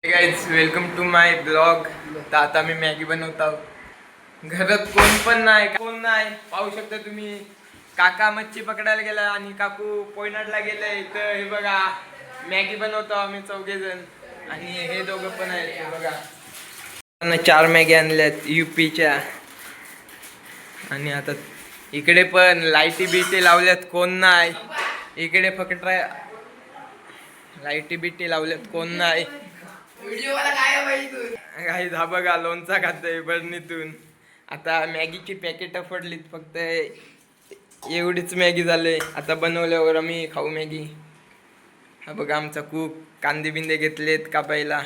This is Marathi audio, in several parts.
Guys welcome to my blog. तर आता मी मॅगी बनवत आहोत. घरात कोण नाही पाहू शकता तुम्ही. काका मच्छी पकडायला गेला आणि काकू पोयनाडला गेलाय. तर हे बघा मॅगी बनवतो आम्ही चौघेजण आणि हे दोघं पण आहेत. हे बघा 4 मॅगी आणल्यात UPच्या. आणि आता इकडे पण लाईटी बीटी लावल्यात, कोण नाही इकडे. फक्त लाईटी बीटी लावल्यात, कोण नाही. काही हा बघा लोणचा खातोय बरणीतून. आता मॅगीची पॅकेट फोडलीत, फक्त एवढीच मॅगी झाले. आता बनवल्यावर आम्ही खाऊ मॅगी. हा बघा आमचा कूक कांदे बिंदे घेतलेत कापायला.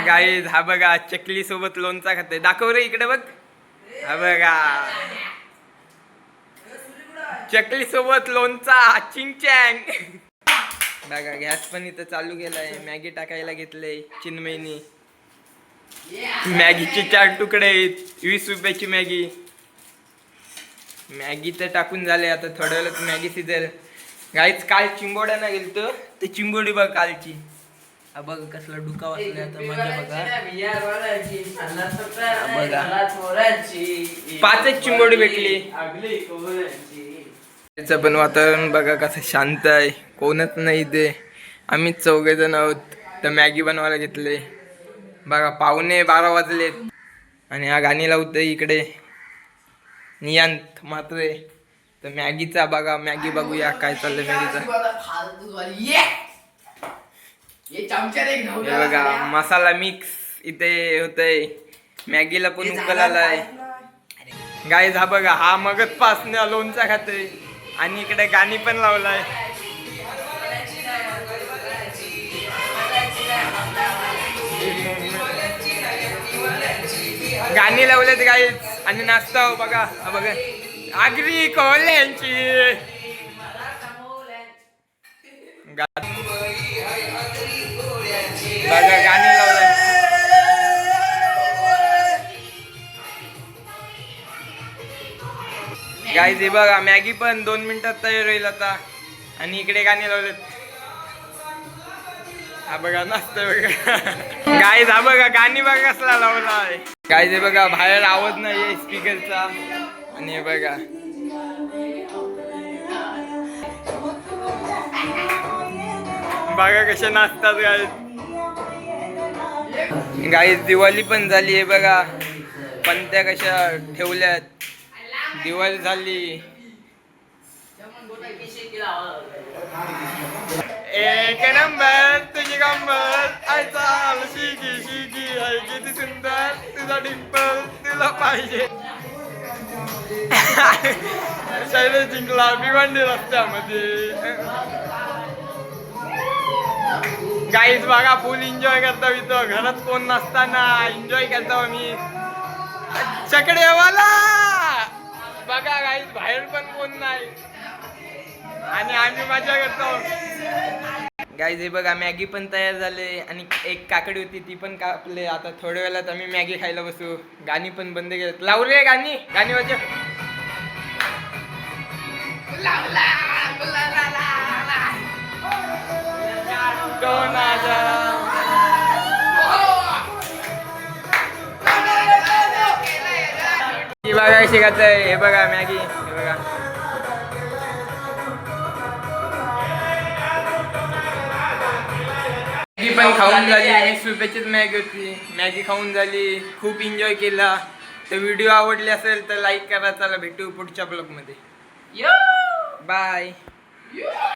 गाईज हा बघा चकली सोबत लोणचा खातोय. दाखव रे इकडे बघ. हा बघा चकली सोबत लोणचा चिंगचॅंग. बघा गॅस पण इथं चालू केलाय. मॅगी टाकायला घेतले चिन्मयनी. मॅगीचे 4 तुकडे आहेत. 20 रुपयाची मॅगी. मॅगी तर टाकून झाले. आता थोड्या वेळात मॅगी शिजेल. गाईच काल चिंबोड्यानं गेलतो, ते चिंबोडी बघ कालची. हा बघ कसला डुका वाचला आता माझ्या. बघा 5च चिंबोडी भेटली. त्याचं पण वातावरण बघा कसं शांत आहे, कोणच नाही ते. आम्हीच 4 जण आहोत. तर मॅगी बनवायला घेतले. बघा 11:45 वाजलेत आणि हा गाणी लावतोय इकडे नियंत मात्र. तर मॅगीचा बघा, मॅगी बघूया काय चाललंय मॅगीचा. हे बघा मसाला मिक्स इथे होतय. मॅगीला पण उकल आलाय. गाईज हा बघा हा मगत पासन लोणचा खातोय आणि इकडे गाणी पण लावलाय. गाणी लावलेत गाईज आणि नाचता हो बघा. हा बघा आगरी कोल्यांची बघा गाणी लावलंय. गाईज हे बघा मॅगी पण 2 मिनिटात तयार होईल आता. आणि इकडे गाणी लावलेत. हा बघा नाचतोय बघा. गाईज हा बघा गाणी बघा कसला लावलाय. गाईज हे बघा बाहेर आवाज नाहीये स्पीकरचा. आणि हे बघा बघा कशा नाचतात गाईज. गाईज दिवाळी पण झाली आहे बघा. पंत्या कशा ठेवल्यात. दिवाळी झाली. एक नंबर तुझी गंमत आयचाल शिगी शिगी आहे किती सुंदर तुझा डिंपल तुला पाहिजे. शैलेश जिंकला भिवंडी रस्त्यामध्ये. गाईज बघा फुल एन्जॉय करतो इथं. घरात कोण नसताना एन्जॉय करतो आम्ही. चकडेवाला बघा गाईज बाहेर पण कोण नाही आणि आम्ही मजा करतो. गाईज हे बघा मॅगी पण तयार झाले आणि एक काकडी होती ती पण कापले. आता थोड्या वेळात आम्ही मॅगी खायला बसू. गाणी पण बंद केलं. लावू रे गाणी. गाणी वाजव. बघा कशी खातंय. हे बघा मॅगी. हे बघा मॅगी पण खाऊन झाली. 20 रुपयाचीच मॅगी होती. मॅगी खाऊन झाली. खूप एन्जॉय केला. तर व्हिडिओ आवडले असेल तर लाईक करा. चला भेटू पुढच्या ब्लॉग मध्ये. बाय.